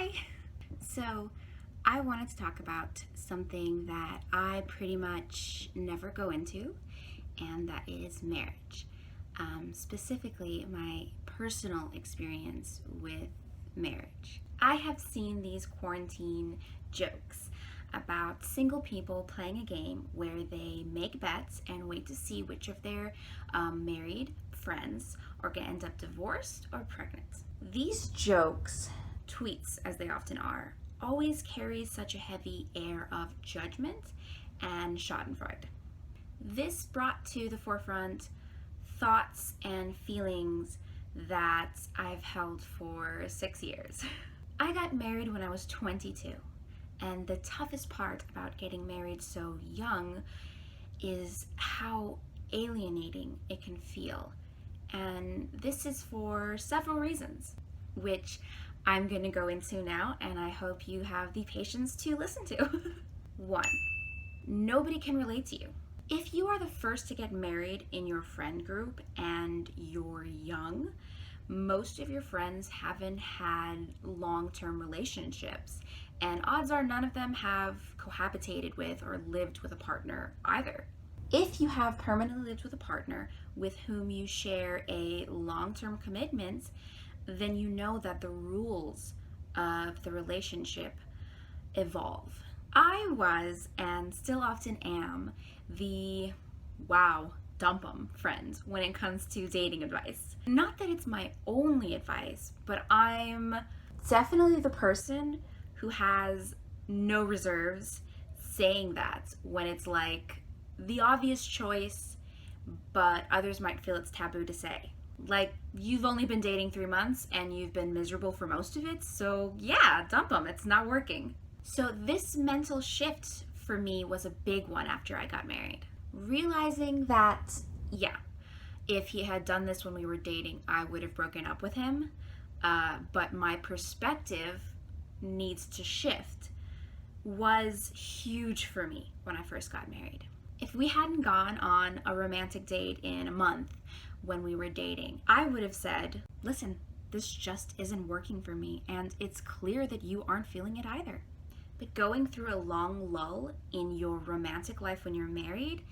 Hi! So, I wanted to talk about something that I pretty much never go into, and that is marriage. Specifically, my personal experience with marriage. I have seen these quarantine jokes about single people playing a game where they make bets and wait to see which of their married friends are going to end up divorced or pregnant. These jokes, tweets as they often are, always carry such a heavy air of judgment and schadenfreude. This brought to the forefront thoughts and feelings that I've held for 6 years. I got married when I was 22, and the toughest part about getting married so young is how alienating it can feel. And this is for several reasons, which I'm going to go into now, and I hope you have the patience to listen to. 1, nobody can relate to you. If you are the first to get married in your friend group and you're young, most of your friends haven't had long-term relationships, and odds are none of them have cohabitated with or lived with a partner either. If you have permanently lived with a partner with whom you share a long-term commitment, then you know that the rules of the relationship evolve. I was, and still often am, the wow, dump 'em friend when it comes to dating advice. Not that it's my only advice, but I'm definitely the person who has no reserves saying that when it's like the obvious choice, but others might feel it's taboo to say. Like, you've only been dating 3 months and you've been miserable for most of it, so yeah, dump them, it's not working. So this mental shift for me was a big one after I got married. Realizing that, yeah, if he had done this when we were dating, I would have broken up with him, but my perspective needs to shift was huge for me when I first got married. If we hadn't gone on a romantic date in a month when we were dating, I would have said, listen, this just isn't working for me, and it's clear that you aren't feeling it either. But going through a long lull in your romantic life when you're married,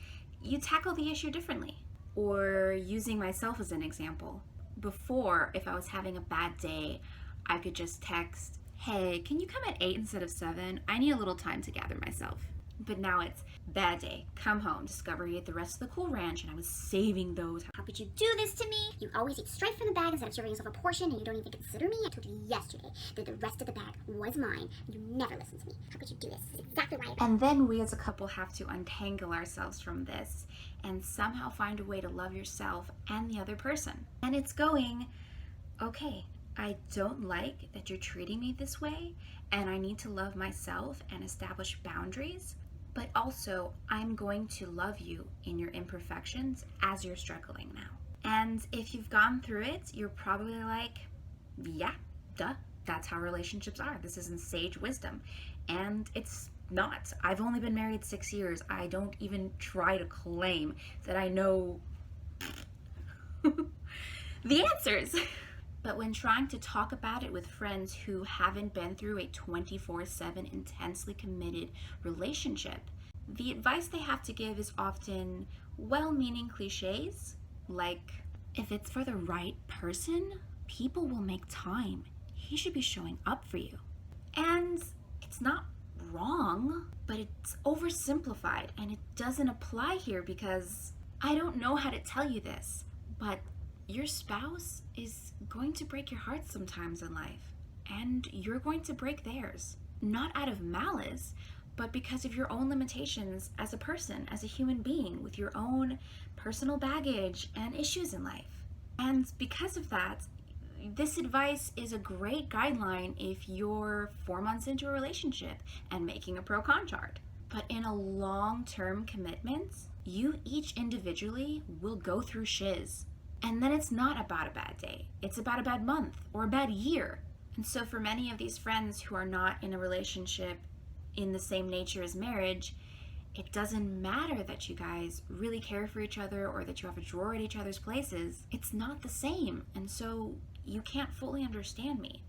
you tackle the issue differently. Or using myself as an example, before, if I was having a bad day, I could just text, hey, can you come at 8 instead of 7? I need a little time to gather myself. But now it's bad day, come home, discover you ate the rest of the Cool Ranch, and I was saving those. How could you do this to me? You always eat straight from the bag instead of serving yourself a portion, and you don't even consider me. I told you yesterday that the rest of the bag was mine. You never listen to me. How could you do this? This is exactly why. And then we as a couple have to untangle ourselves from this and somehow find a way to love yourself and the other person. And it's going, okay, I don't like that you're treating me this way, and I need to love myself and establish boundaries. But also, I'm going to love you in your imperfections as you're struggling now. And if you've gone through it, you're probably like, yeah, duh, that's how relationships are. This isn't sage wisdom. And it's not. I've only been married 6 years. I don't even try to claim that I know the answers. But when trying to talk about it with friends who haven't been through a 24/7 intensely committed relationship, the advice they have to give is often well-meaning cliches, like, if it's for the right person, people will make time. He should be showing up for you. And it's not wrong, but it's oversimplified, and it doesn't apply here because I don't know how to tell you this, but your spouse is going to break your heart sometimes in life, and you're going to break theirs. Not out of malice, but because of your own limitations as a person, as a human being, with your own personal baggage and issues in life. And because of that, this advice is a great guideline if you're 4 months into a relationship and making a pro-con chart. But in a long-term commitment, you each individually will go through shiz. And then it's not about a bad day. It's about a bad month or a bad year. And so for many of these friends who are not in a relationship in the same nature as marriage, it doesn't matter that you guys really care for each other or that you have a drawer at each other's places. It's not the same. And so you can't fully understand me.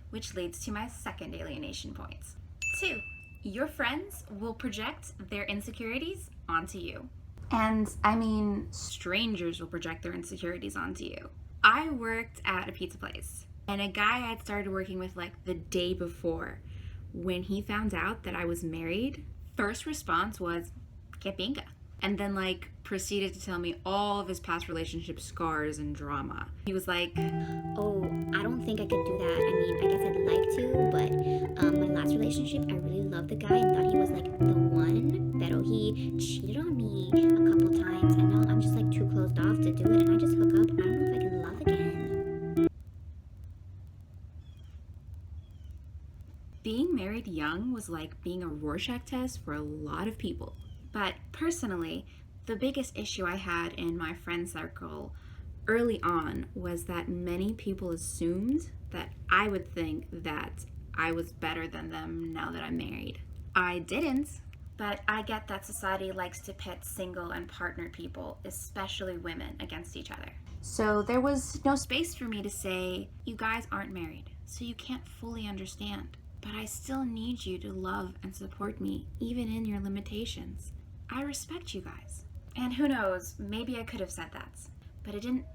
which leads to my second alienation point. 2, your friends will project their insecurities onto you. And I mean, strangers will project their insecurities onto you. I worked at a pizza place, and a guy I'd started working with like the day before, when he found out that I was married, first response was, que pinga. And then like proceeded to tell me all of his past relationship scars and drama. He was like, Oh, I don't think I could do that. I mean, I guess I'd like to, but my last relationship, I really loved the guy and thought he was like the one. Pero he cheated on me a couple times, and now I'm just like too closed off to do it, and I just hook up. I don't know if I can love again. being married young was like being a Rorschach test for a lot of people. But personally, the biggest issue I had in my friend circle early on was that many people assumed that I would think that I was better than them now that I'm married. I didn't, but I get that society likes to pit single and partnered people, especially women, against each other. So there was no space for me to say, you guys aren't married, so you can't fully understand. But I still need you to love and support me, even in your limitations. I respect you guys. And who knows, maybe I could have said that, but it didn't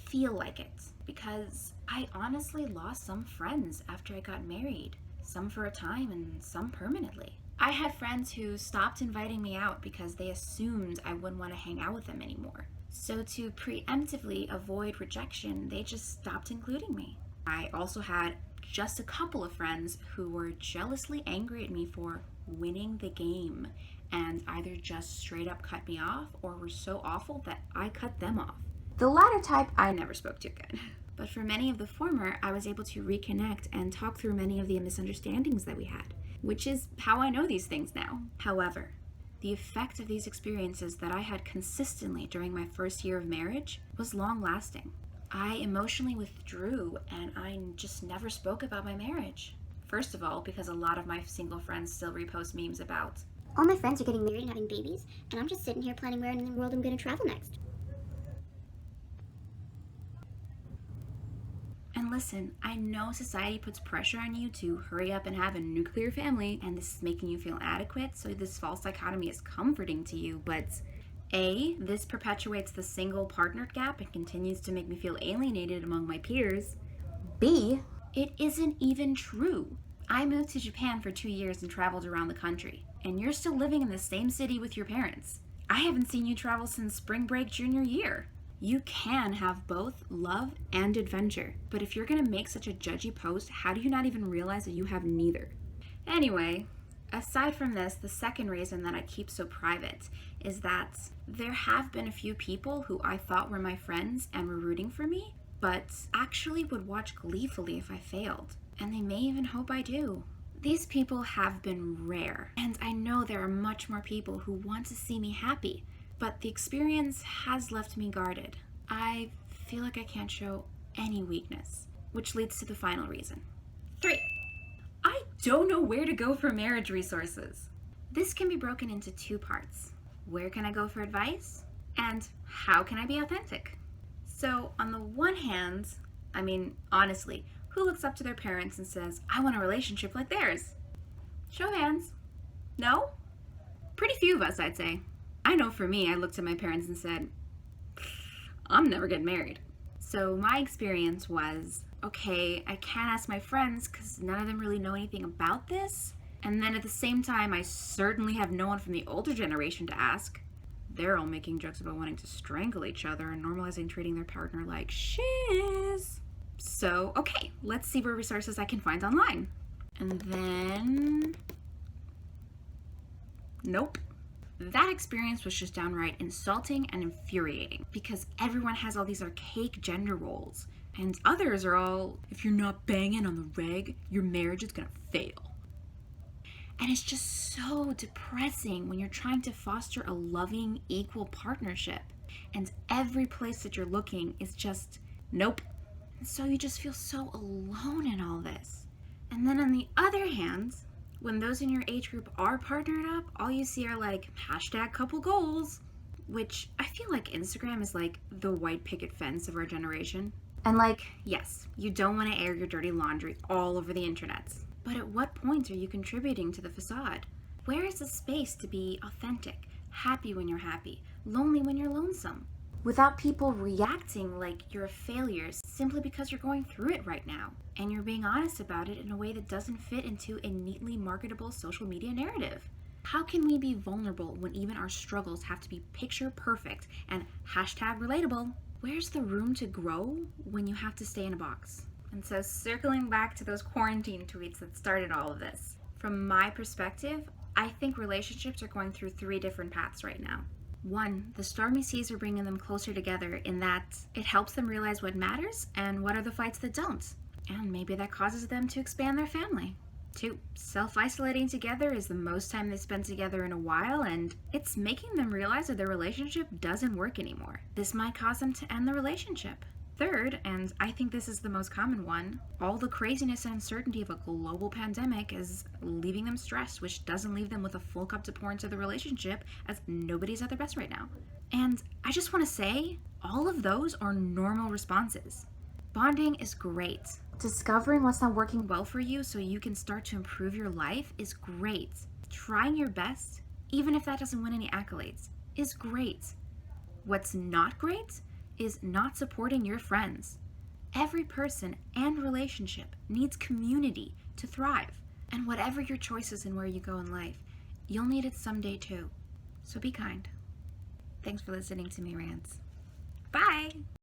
feel like it, because I honestly lost some friends after I got married, some for a time and some permanently. I had friends who stopped inviting me out because they assumed I wouldn't want to hang out with them anymore. So to preemptively avoid rejection, they just stopped including me. I also had just a couple of friends who were jealously angry at me for winning the game and either just straight up cut me off or were so awful that I cut them off. The latter type I never spoke to again. But for many of the former, I was able to reconnect and talk through many of the misunderstandings that we had, which is how I know these things now. However, the effect of these experiences that I had consistently during my first year of marriage was long-lasting. I emotionally withdrew and I just never spoke about my marriage. First of all, because a lot of my single friends still repost memes about, All my friends are getting married and having babies, and I'm just sitting here planning where in the world I'm going to travel next. and listen, I know society puts pressure on you to hurry up and have a nuclear family, and this is making you feel adequate, so this false dichotomy is comforting to you, but A, this perpetuates the single partnered gap and continues to make me feel alienated among my peers. B, it isn't even true. I moved to Japan for 2 years and traveled around the country, and you're still living in the same city with your parents. I haven't seen you travel since spring break junior year. You can have both love and adventure, but if you're gonna make such a judgy post, how do you not even realize that you have neither? Anyway, aside from this, the second reason that I keep so private is that there have been a few people who I thought were my friends and were rooting for me, but actually would watch gleefully if I failed. And they may even hope I do. These people have been rare, and I know there are much more people who want to see me happy, but the experience has left me guarded. I feel like I can't show any weakness, which leads to the final reason. 3, I don't know where to go for marriage resources. This can be broken into 2 parts. Where can I go for advice? And how can I be authentic? So on the one hand, I mean, honestly, who looks up to their parents and says, I want a relationship like theirs? Show of hands. No? Pretty few of us, I'd say. I know for me, I looked at my parents and said, I'm never getting married. So my experience was, okay, I can't ask my friends because none of them really know anything about this. And then at the same time, I certainly have no one from the older generation to ask. They're all making jokes about wanting to strangle each other and normalizing treating their partner like shiz. So, okay, let's see what resources I can find online. And then, nope. That experience was just downright insulting and infuriating because everyone has all these archaic gender roles, and others are all, if you're not banging on the reg, your marriage is gonna fail. And it's just so depressing when you're trying to foster a loving, equal partnership, and every place that you're looking is just, nope. And so you just feel so alone in all this. And then on the other hand, when those in your age group are partnered up, all you see are like #couple goals, which I feel like Instagram is like the white picket fence of our generation. And like, yes, you don't want to air your dirty laundry all over the internet. But at what point are you contributing to the facade? Where is the space to be authentic, happy when you're happy, lonely when you're lonesome? Without people reacting like you're a failure simply because you're going through it right now. And you're being honest about it in a way that doesn't fit into a neatly marketable social media narrative. How can we be vulnerable when even our struggles have to be picture perfect and hashtag relatable? Where's the room to grow when you have to stay in a box? And so circling back to those quarantine tweets that started all of this, from my perspective, I think relationships are going through 3 different paths right now. 1, the stormy seas are bringing them closer together in that it helps them realize what matters and what are the fights that don't. And maybe that causes them to expand their family. 2, self-isolating together is the most time they spend together in a while, and it's making them realize that their relationship doesn't work anymore. This might cause them to end the relationship. 3rd, and I think this is the most common one, all the craziness and uncertainty of a global pandemic is leaving them stressed, which doesn't leave them with a full cup to pour into the relationship, as nobody's at their best right now. And I just want to say, all of those are normal responses. Bonding is great. Discovering what's not working well for you so you can start to improve your life is great. Trying your best, even if that doesn't win any accolades, is great. What's not great is not supporting your friends. Every person and relationship needs community to thrive. And whatever your choices and where you go in life, you'll need it someday too. So be kind. Thanks for listening to me rants. Bye!